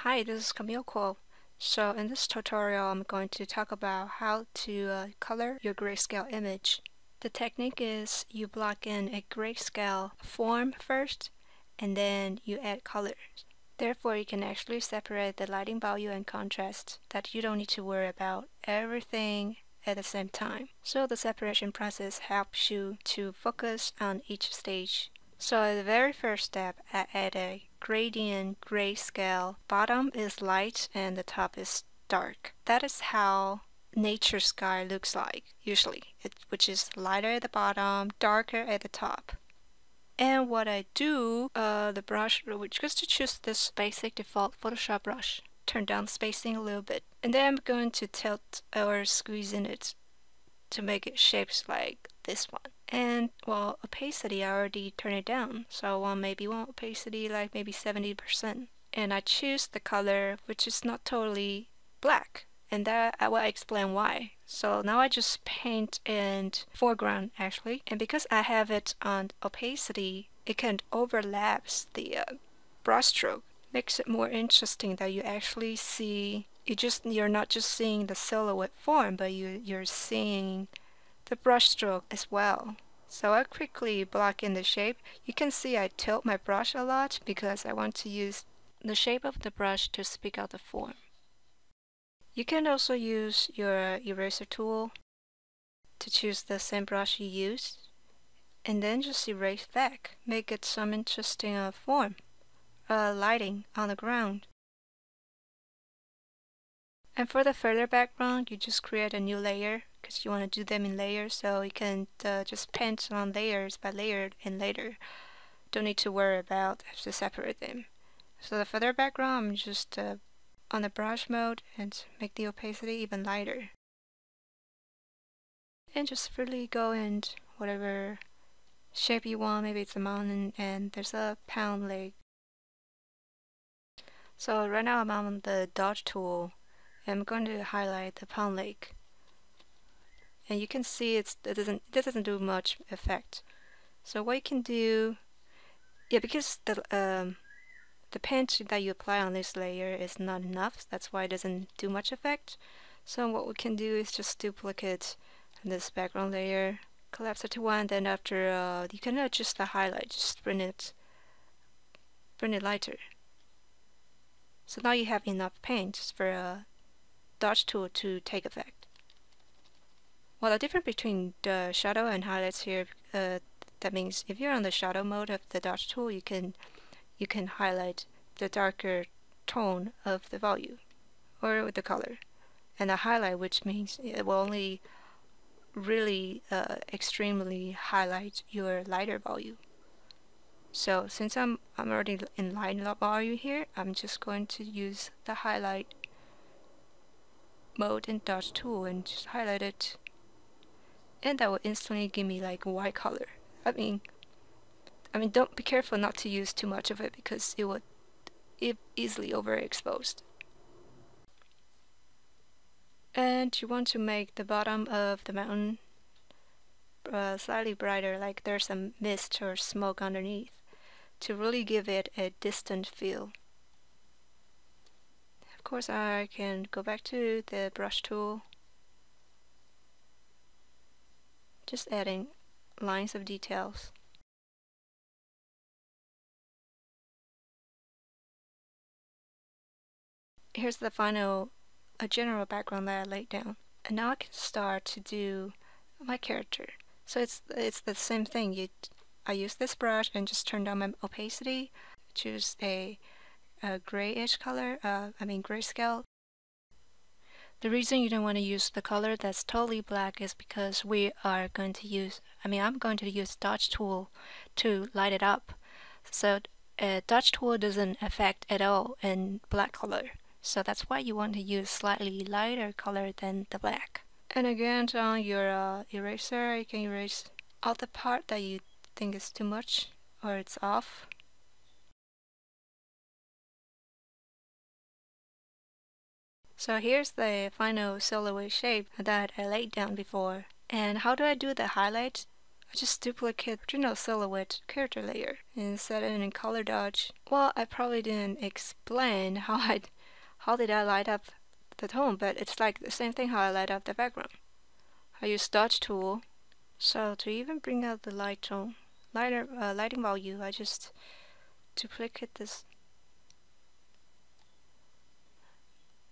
Hi, this is Camille Kuo. So in this tutorial, I'm going to talk about how to color your grayscale image. The technique is you block in a grayscale form first, and then you add colors. Therefore, you can actually separate the lighting value and contrast that you don't need to worry about everything at the same time. So the separation process helps you to focus on each stage. So the very first step, I add a gradient grayscale. Bottom is light and the top is dark. That is how nature sky looks like usually, which is lighter at the bottom, darker at the top. And what I do, the brush, which is to choose this basic default Photoshop brush, turn down spacing a little bit, and then I'm going to tilt or squeeze in it to make it shapes like this one. And well, opacity I already turned it down, so I want maybe opacity like maybe 70%. And I choose the color which is not totally black, and that I will explain why. So now I just paint in foreground actually, and because I have it on opacity, it can overlaps the brush stroke. Makes it more interesting that you actually see. You're not just seeing the silhouette form, but you're seeing the brush stroke as well. So I quickly block in the shape. You can see I tilt my brush a lot because I want to use the shape of the brush to speak out the form. You can also use your eraser tool to choose the same brush you used, and then just erase back. Make it some interesting form, lighting on the ground. And for the further background, you just create a new layer because you want to do them in layers, so you can just paint on layers by layer and later. Don't need to worry about have to separate them. So the further background, I'm just on the brush mode and make the opacity even lighter. And just freely go in whatever shape you want. Maybe it's a mountain and there's a palm lake. So right now I'm on the dodge tool. I'm going to highlight the palm lake, and you can see it doesn't do much effect. So what you can do, because the paint that you apply on this layer is not enough, that's why it doesn't do much effect. So what we can do is just duplicate this background layer, collapse it to one, then after you can adjust the highlight, just bring it lighter. So now you have enough paint for a dodge tool to take effect. Well, the difference between the shadow and highlights here, that means if you're on the shadow mode of the dodge tool, you can highlight the darker tone of the value or with the color, and the highlight, which means it will only really extremely highlight your lighter value. So since I'm already in light value here, I'm just going to use the highlight mode in dodge tool and just highlight it, and that will instantly give me like a white color. I mean don't be careful not to use too much of it because it would easily overexposed. And you want to make the bottom of the mountain slightly brighter, like there's some mist or smoke underneath, to really give it a distant feel. Of course, I can go back to the brush tool, just adding lines of details. Here's the final general background that I laid down, and now I can start to do my character. So it's the same thing. I use this brush and just turn down my opacity, choose a grayish color, grayscale. The reason you don't want to use the color that's totally black is because we are going to use, I'm going to use dodge tool to light it up. So dodge tool doesn't affect at all in black color. So that's why you want to use slightly lighter color than the black. And again, on your eraser, you can erase all the part that you think is too much or it's off. So here's the final silhouette shape that I laid down before. And how do I do the highlight? I just duplicate original silhouette character layer and set it in color dodge. Well, I probably didn't explain how did I light up the tone, but it's like the same thing how I light up the background. I use dodge tool. So to even bring out the lighting value, I just duplicate this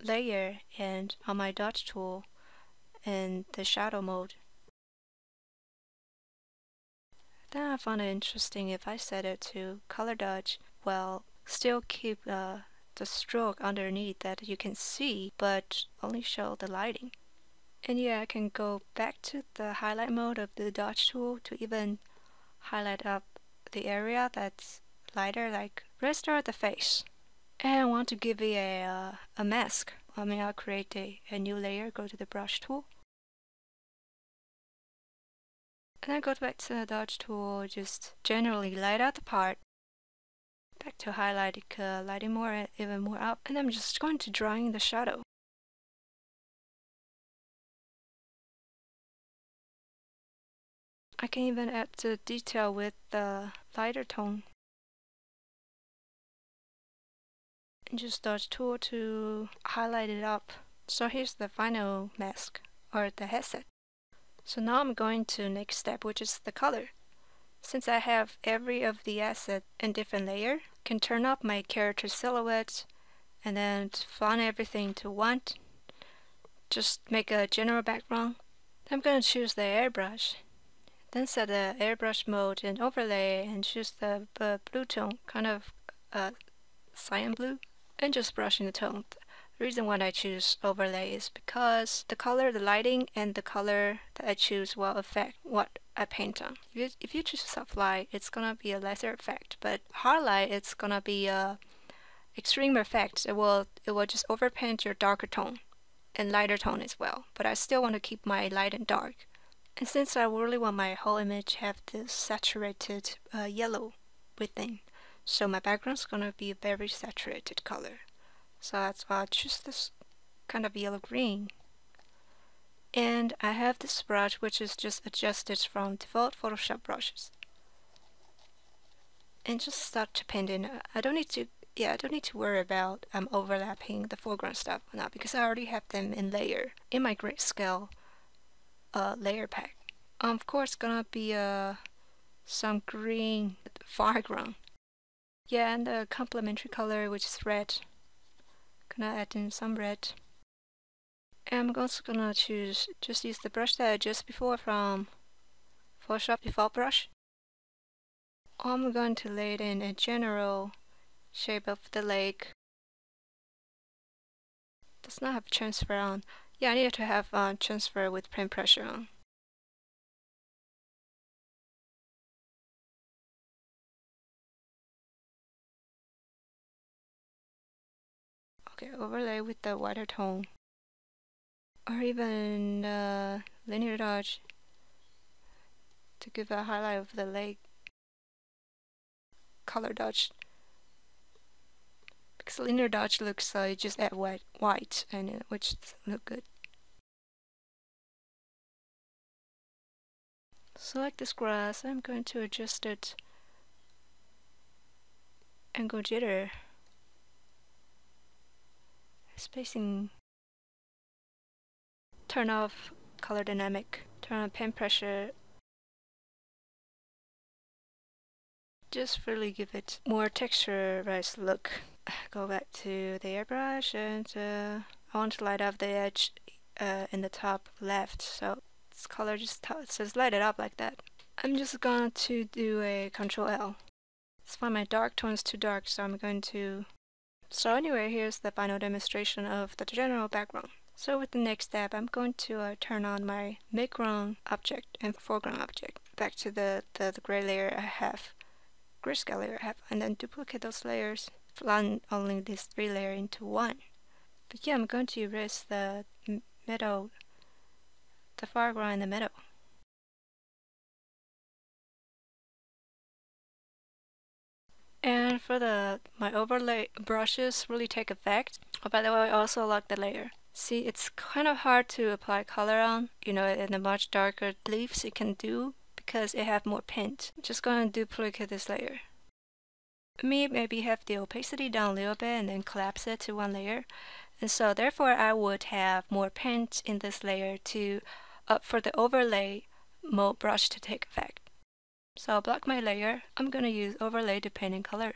layer and on my dodge tool in the shadow mode. Then I found it interesting if I set it to color dodge, well, still keep the stroke underneath that you can see, but only show the lighting. And yeah, I can go back to the highlight mode of the dodge tool to even highlight up the area that's lighter, like restore the face. And I want to give it a mask. I'll create a new layer, go to the brush tool. And then go back to the dodge tool, just generally light out the part. Back to highlight, lighting more, even more up. And I'm just going to draw in the shadow. I can even add the detail with the lighter tone. And just dodge tool to highlight it up. So here's the final mask, or the headset. So now I'm going to next step, which is the color. Since I have every of the asset in different layer, I can turn up my character silhouette and then font everything to 1. Just make a general background. I'm going to choose the airbrush. Then set the airbrush mode and overlay and choose the blue tone, kind of cyan blue, and just brush in the tone. The reason why I choose overlay is because the color, the lighting, and the color that I choose will affect what I paint on. If you choose soft light, it's gonna be a lesser effect, but hard light, it's gonna be a extreme effect. It will just overpaint your darker tone and lighter tone as well. But I still want to keep my light and dark. And since I really want my whole image have this saturated yellow within, so my background's gonna be a very saturated color. So that's why I choose this kind of yellow-green. And I have this brush which is just adjusted from default Photoshop brushes. And just start to paint in. I don't need to worry about overlapping the foreground stuff now because I already have them in layer in my grayscale layer pack. Of course, gonna be some green foreground. Yeah, and the complementary color which is red. Gonna add in some red. And I'm also gonna use the brush that I just before from Photoshop default brush. I'm going to lay it in a general shape of the lake. Does not have transfer on. Yeah, I need to have transfer with print pressure on. Okay, overlay with the whiter tone. Or even linear dodge to give a highlight of the lake. Color dodge. Because linear dodge looks you just add white and which look good. Select this grass. I'm going to adjust it. Angle jitter. Spacing. Turn off color dynamic. Turn on pen pressure. Just really give it more texturized look. Go back to the airbrush and I want to light up the edge in the top left. So this color just says light it up like that. I'm just going to do a Control L. Let's find my dark tones too dark, so I'm going to. So anyway, here's the final demonstration of the general background. So with the next step, I'm going to turn on my midground object and foreground object. Back to the gray layer I have. Grayscale layer I have, and then duplicate those layers, blend only these 3 layers into 1. But yeah, I'm going to erase the middle, the foreground in the middle. And for my overlay brushes really take effect. Oh, by the way, I also lock the layer. See, it's kind of hard to apply color on, in the much darker leaves you can do, because it have more paint. I'm just going to duplicate this layer. Maybe have the opacity down a little bit and then collapse it to one layer. And so therefore I would have more paint in this layer to for the overlay mode brush to take effect. So I'll block my layer. I'm going to use overlay to paint in color.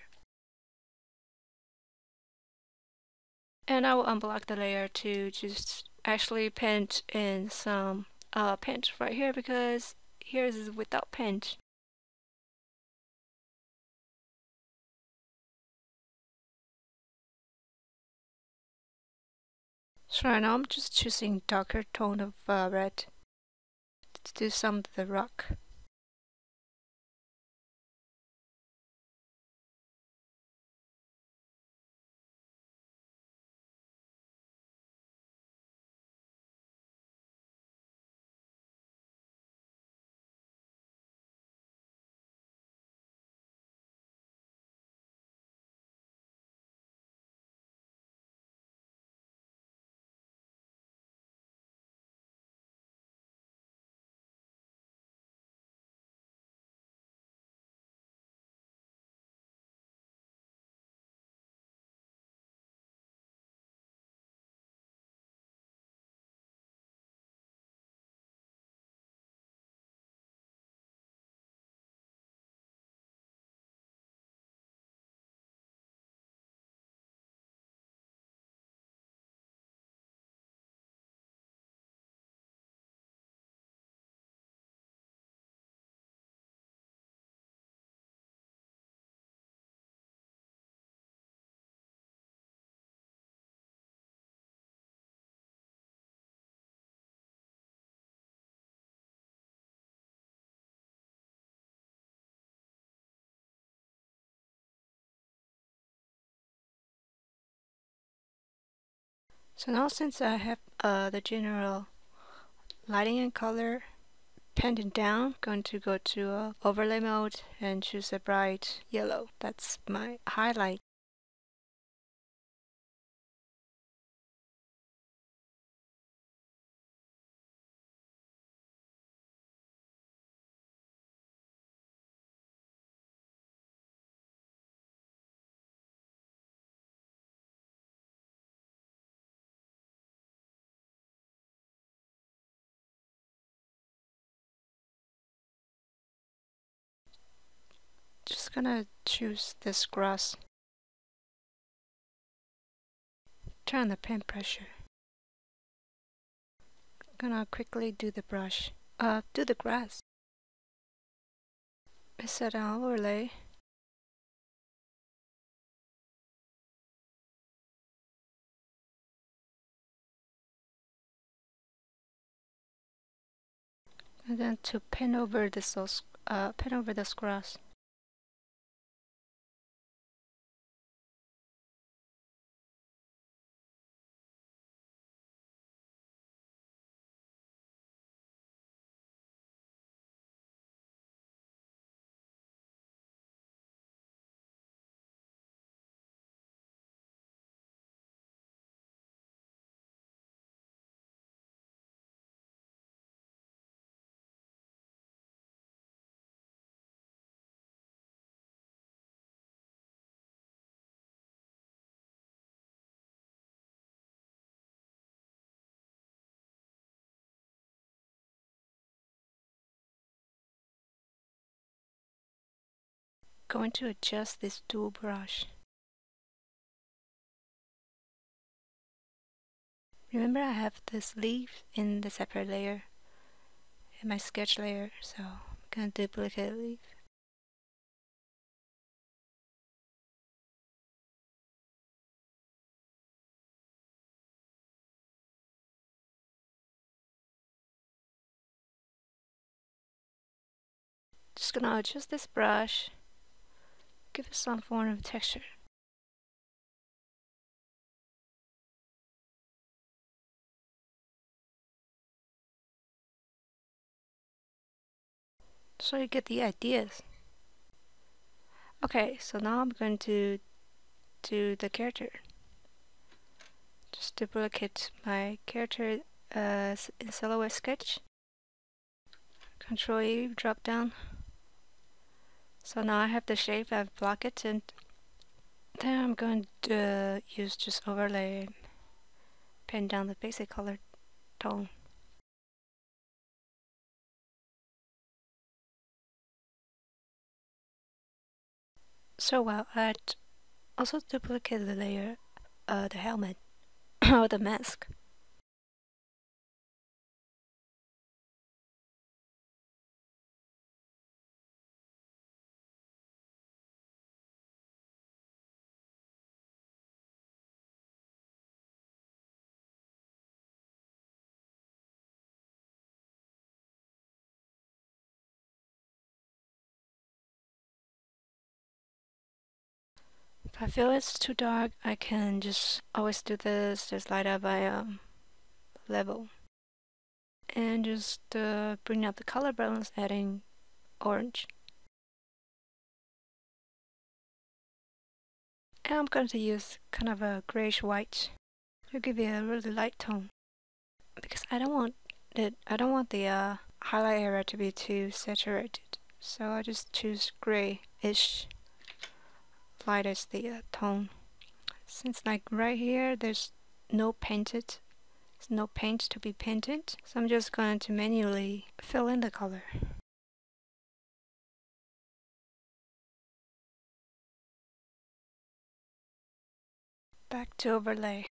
And I will unblock the layer to just actually paint in some paint right here, because here is without paint. So right now I'm just choosing darker tone of red to do some of the rock. So now since I have the general lighting and color painted down, going to go to overlay mode and choose a bright yellow. That's my highlight. Just gonna choose this grass. Turn the paint pressure. Gonna quickly do the brush. Do the grass. I set an overlay. And then to paint over this grass. Going to adjust this dual brush. Remember I have this leaf in the separate layer in my sketch layer, so I'm gonna duplicate the leaf. Just gonna adjust this brush, give it some form of texture. So you get the ideas. Okay, so now I'm going to do the character. Just duplicate my character in silhouette sketch. Control E, drop down. So now I have the shape, I've blocked it, and then I'm going to use just overlay, paint down the basic color tone. So well, I'd also duplicate the layer, the helmet, or the mask. If I feel it's too dark, I can just always do this, just light up by level. And just bring up the color balance, adding orange. And I'm going to use kind of a grayish white to give it a really light tone. Because I don't want the highlight area to be too saturated. So I just choose grayish, light as the tone. Since like right here, there's no paint to be painted, so I'm just going to manually fill in the color. Back to overlay.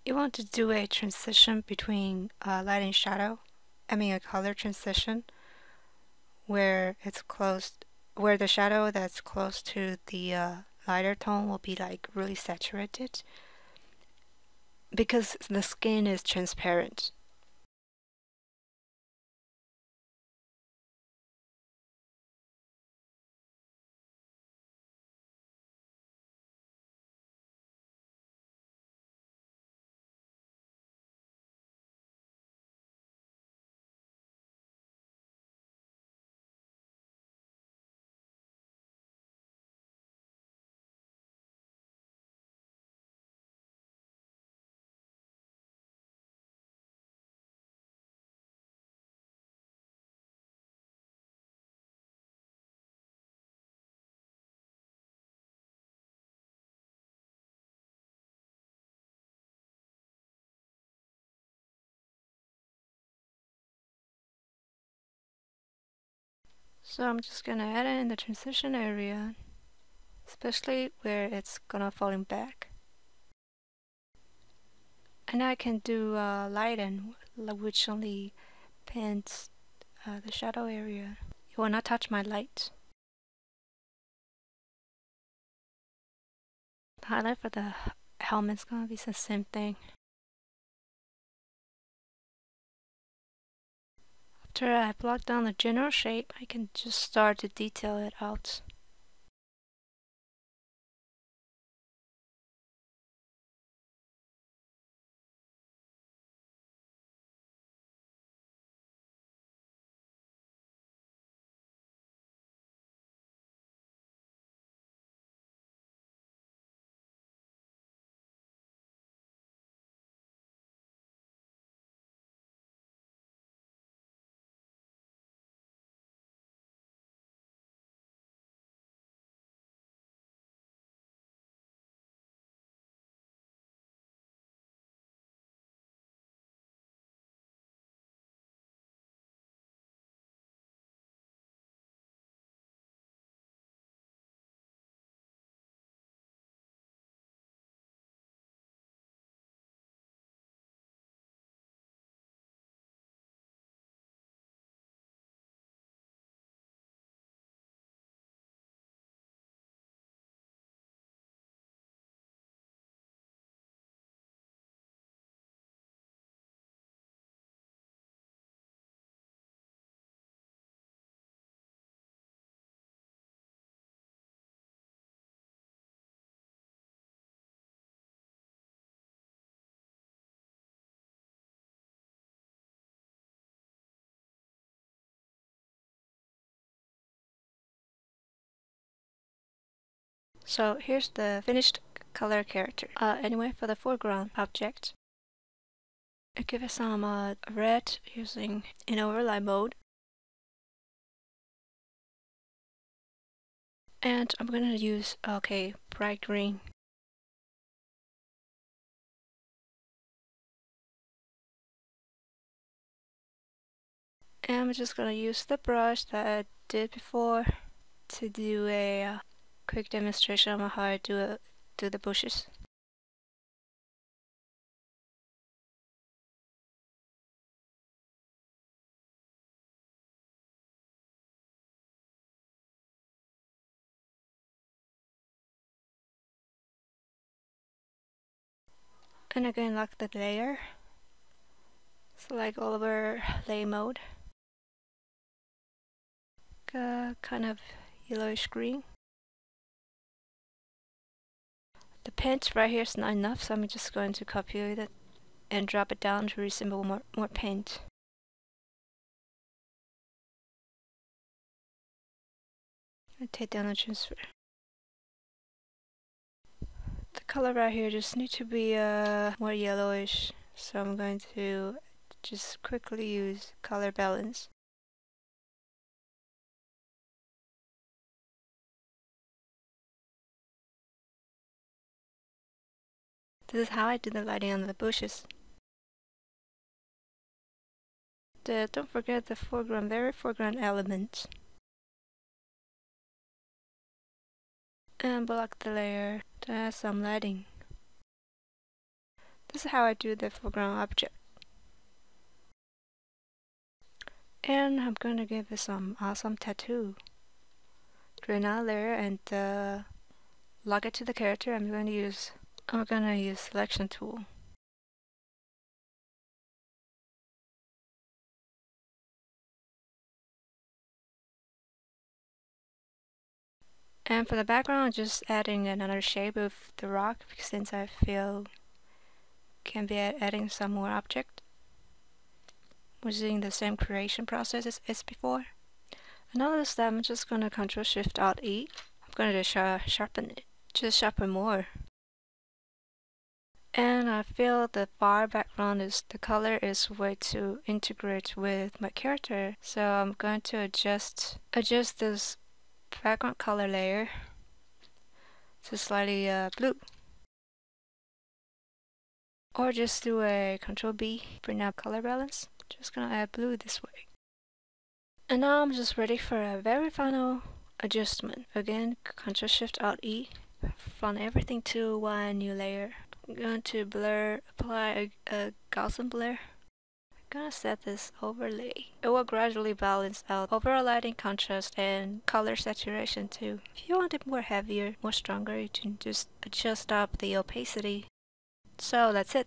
You want to do a transition between light and shadow. I mean a color transition where the shadow that's close to the lighter tone will be like really saturated because the skin is transparent. So I'm just gonna add it in the transition area, especially where it's gonna falling back. And I can do lighten, which only paints the shadow area. You will not touch my light. The highlight for the helmet's gonna be the same thing. After I block down the general shape, I can just start to detail it out. So here's the finished color character. Anyway, for the foreground object, I give it some red using in overlay mode. And I'm gonna use, bright green. And I'm just gonna use the brush that I did before to do a quick demonstration of how I do the bushes. And again, lock the layer. Select overlay mode. Kind of yellowish green. The paint right here is not enough, so I'm just going to copy it and drop it down to resemble more paint. I take down the transfer. The color right here just needs to be more yellowish, so I'm going to just quickly use color balance. This is how I do the lighting on the bushes. Don't forget the very foreground element. And block the layer to add some lighting. This is how I do the foreground object. And I'm going to give it some awesome tattoo. Draw another layer and lock it to the character. I'm going to use selection tool. And for the background, just adding another shape of the rock, since I feel can be adding some more object using the same creation process as before. Another step, I'm just going to Ctrl-Shift-Alt-E. I'm going to sharpen it, just sharpen more. And I feel the far background the color is way too integrate with my character, so I'm going to adjust this background color layer to slightly blue. Or just do a Ctrl-B, bring up color balance. Just gonna add blue this way. And now I'm just ready for a very final adjustment. Again, Ctrl-Shift-Alt-E, from everything to one new layer. I'm going to apply a Gaussian blur. I'm gonna set this overlay. It will gradually balance out overall lighting, contrast, and color saturation too. If you want it more heavier, more stronger, you can just adjust up the opacity. So that's it.